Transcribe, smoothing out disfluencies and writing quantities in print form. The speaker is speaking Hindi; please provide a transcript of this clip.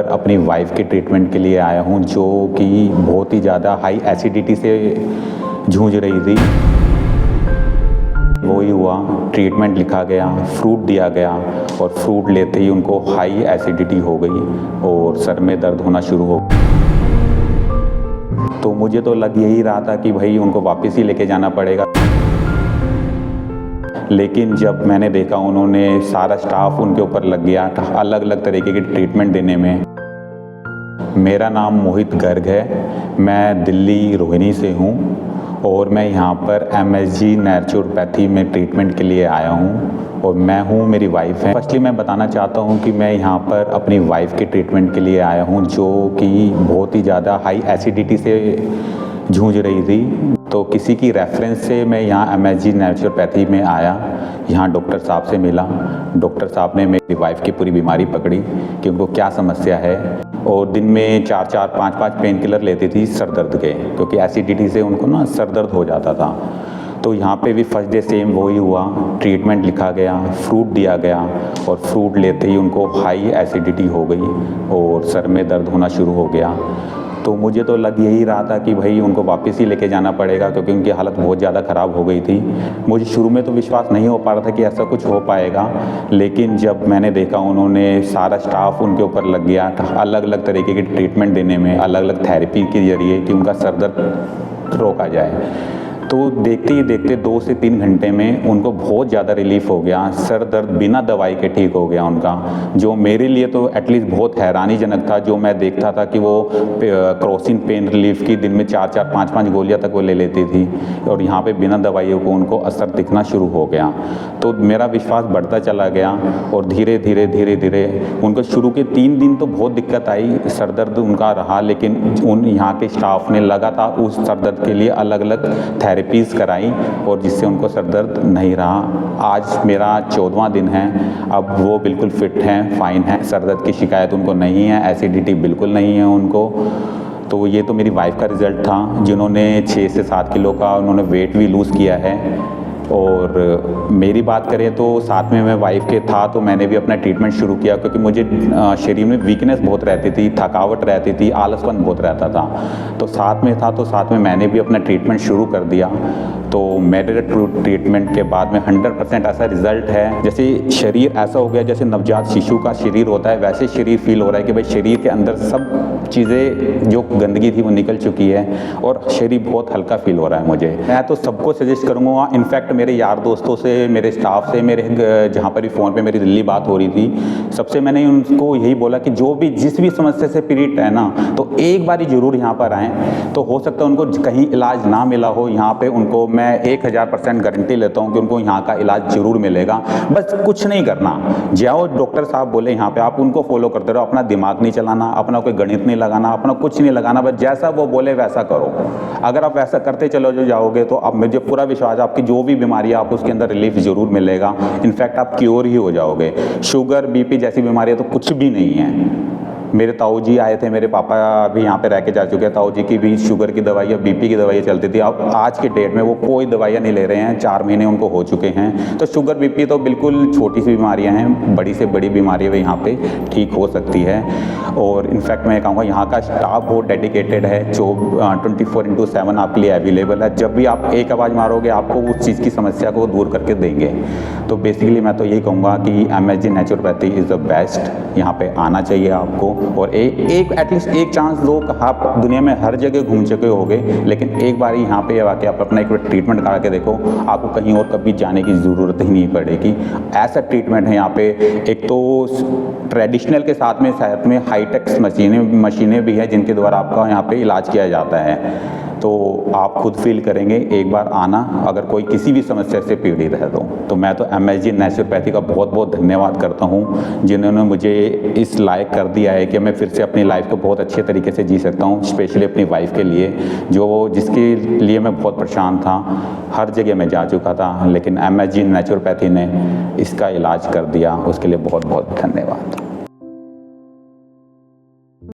अपनी वाइफ के ट्रीटमेंट के लिए आया हूं, जो कि बहुत ही ज़्यादा हाई एसिडिटी से जूझ रही थी। वही हुआ, ट्रीटमेंट लिखा गया, फ्रूट दिया गया और फ्रूट लेते ही उनको हाई एसिडिटी हो गई और सर में दर्द होना शुरू हो गया। तो मुझे तो लग यही रहा था कि भाई उनको वापस ही लेके जाना पड़ेगा, लेकिन जब मैंने देखा उन्होंने सारा स्टाफ उनके ऊपर लग गया अलग अलग तरीके की ट्रीटमेंट देने में। मेरा नाम मोहित गर्ग है, मैं दिल्ली रोहिणी से हूँ और मैं यहाँ पर MSG नेचुरोपैथी में ट्रीटमेंट के लिए आया हूँ और मैं हूँ, मेरी वाइफ है। फर्स्टली मैं बताना चाहता हूँ कि मैं यहाँ पर अपनी वाइफ के ट्रीटमेंट के लिए आया हूँ, जो कि बहुत ही ज़्यादा हाई एसिडिटी से जूझ रही थी। तो किसी की रेफरेंस से मैं यहाँ MSG नेचुरोपैथी में आया, यहाँ डॉक्टर साहब से मिला। डॉक्टर साहब ने मेरी वाइफ की पूरी बीमारी पकड़ी कि उनको क्या समस्या है और दिन में 4-4, 5-5 पेन किलर लेती थी सर दर्द के, क्योंकि एसिडिटी से उनको ना सर दर्द हो जाता था। तो यहाँ पे भी फर्स्ट डे सेम वही हुआ, ट्रीटमेंट लिखा गया, फ्रूट दिया गया और फ्रूट लेते ही उनको हाई एसिडिटी हो गई और सर में दर्द होना शुरू हो गया। तो मुझे तो लग यही रहा था कि भाई उनको वापस ही लेके जाना पड़ेगा, क्योंकि उनकी हालत बहुत ज़्यादा ख़राब हो गई थी। मुझे शुरू में तो विश्वास नहीं हो पा रहा था कि ऐसा कुछ हो पाएगा, लेकिन जब मैंने देखा उन्होंने सारा स्टाफ उनके ऊपर लग गया अलग अलग तरीके की ट्रीटमेंट देने में, अलग अलग थेरेपी के जरिए कि उनका सर दर्द रोका जाए। तो देखते ही देखते 2 से 3 घंटे में उनको बहुत ज़्यादा रिलीफ हो गया, सर दर्द बिना दवाई के ठीक हो गया उनका, जो मेरे लिए तो एटलीस्ट बहुत हैरानीजनक था। जो मैं देखता था कि वो क्रोसिन पेन रिलीफ की दिन में 4-4, 5-5 गोलियां तक वो ले लेती थी और यहाँ पे बिना दवाइयों को उनको असर दिखना शुरू हो गया। तो मेरा विश्वास बढ़ता चला गया और धीरे धीरे उनको शुरू के 3 दिन तो बहुत दिक्कत आई, सर दर्द उनका रहा, लेकिन उन यहाँ के स्टाफ ने लगातार उस सर दर्द के लिए अलग अलग थेरेपीज़ कराई और जिससे उनको सर दर्द नहीं रहा। आज मेरा 14वां दिन है, अब वो बिल्कुल फिट हैं, फाइन है, सर दर्द की शिकायत उनको नहीं है, एसिडिटी बिल्कुल नहीं है उनको। तो ये तो मेरी वाइफ का रिज़ल्ट था, जिन्होंने 6 से 7 किलो का उन्होंने वेट भी लूज़ किया है। और मेरी बात करें तो साथ में मैं वाइफ के था, तो मैंने भी अपना ट्रीटमेंट शुरू किया, क्योंकि मुझे शरीर में वीकनेस बहुत रहती थी, थकावट रहती थी, आलसपन बहुत रहता था। तो साथ में था, तो साथ में मैंने भी अपना ट्रीटमेंट शुरू कर दिया। तो मेरे ट्रीटमेंट के बाद में 100% ऐसा रिज़ल्ट है, जैसे शरीर ऐसा हो गया जैसे नवजात शिशु का शरीर होता है, वैसे शरीर फील हो रहा है कि भाई शरीर के अंदर सब चीज़ें जो गंदगी थी वो निकल चुकी है और शरीर बहुत हल्का फील हो रहा है मुझे। मैं तो सबको सजेस्ट करूँगा, इनफैक्ट मेरे यार दोस्तों से, मेरे स्टाफ से, मेरे जहाँ पर भी फ़ोन पे मेरी दिल्ली बात हो रही थी, सबसे मैंने उनको यही बोला कि जो भी जिस भी समस्या से पीड़ित है ना, तो एक बार ही ज़रूर यहाँ पर आएँ। तो हो सकता है उनको कहीं इलाज ना मिला हो, यहाँ पे उनको मैं 1000% गारंटी लेता हूँ कि उनको यहाँ का इलाज ज़रूर मिलेगा। बस कुछ नहीं करना, जाओ डॉक्टर साहब बोले यहाँ पे, आप उनको फॉलो करते रहो, अपना दिमाग नहीं चलाना, अपना कोई गणित नहीं लगाना, अपना कुछ नहीं लगाना, बस जैसा वो बोले वैसा करो। अगर आप वैसा करते चलो जो जाओगे तो अब मुझे पूरा विश्वास है आपकी जो भी बीमारी है आप उसके अंदर रिलीफ ज़रूर मिलेगा। इनफैक्ट आप क्योर ही हो जाओगे। शुगर BP जैसी बीमारी तो कुछ भी नहीं है। मेरे ताऊ जी आए थे, मेरे पापा भी यहाँ पे रह के जा चुके हैं, ताऊ जी की भी शुगर की दवाई या BP की दवाई चलती थी। अब आज के डेट में वो कोई दवाइयाँ नहीं ले रहे हैं, 4 महीने उनको हो चुके हैं। तो शुगर BP तो बिल्कुल छोटी सी बीमारियाँ हैं, बड़ी से बड़ी बीमारियाँ भी यहाँ पे ठीक हो सकती है। और इनफैक्ट मैं कहूँगा यहाँ का स्टाफ बहुत डेडिकेटेड है, जो 24/7 आपके लिए अवेलेबल है। जब भी आप एक आवाज़ मारोगे आपको उस चीज़ की समस्या को दूर करके देंगे। तो बेसिकली मैं तो यही कहूँगा कि MSG naturopathy is the best, यहाँ पे आना चाहिए आपको। और एटलीस्ट एक चांस दो। आप दुनिया में हर जगह घूम चुके होगे, लेकिन एक बार यहाँ पे आके आप अपना एक बार ट्रीटमेंट करा के देखो, आपको कहीं और कभी जाने की ज़रूरत ही नहीं पड़ेगी। ऐसा ट्रीटमेंट है यहाँ पे। एक तो ट्रेडिशनल के साथ में हाईटेक मशीनें भी हैं, जिनके द्वारा आपका यहाँ पे इलाज किया जाता है। तो आप खुद फील करेंगे, एक बार आना अगर कोई किसी भी समस्या से पीड़ित है तो मैं तो MSG नेचुरोपैथी का बहुत बहुत धन्यवाद करता हूँ, जिन्होंने मुझे इस लायक कर दिया है कि मैं फिर से अपनी लाइफ को बहुत अच्छे तरीके से जी सकता हूँ, स्पेशली अपनी वाइफ के लिए, जिसके लिए मैं बहुत परेशान था। हर जगह मैं जा चुका था, लेकिन MSG नेचुरोपैथी ने इसका इलाज कर दिया, उसके लिए बहुत बहुत धन्यवाद।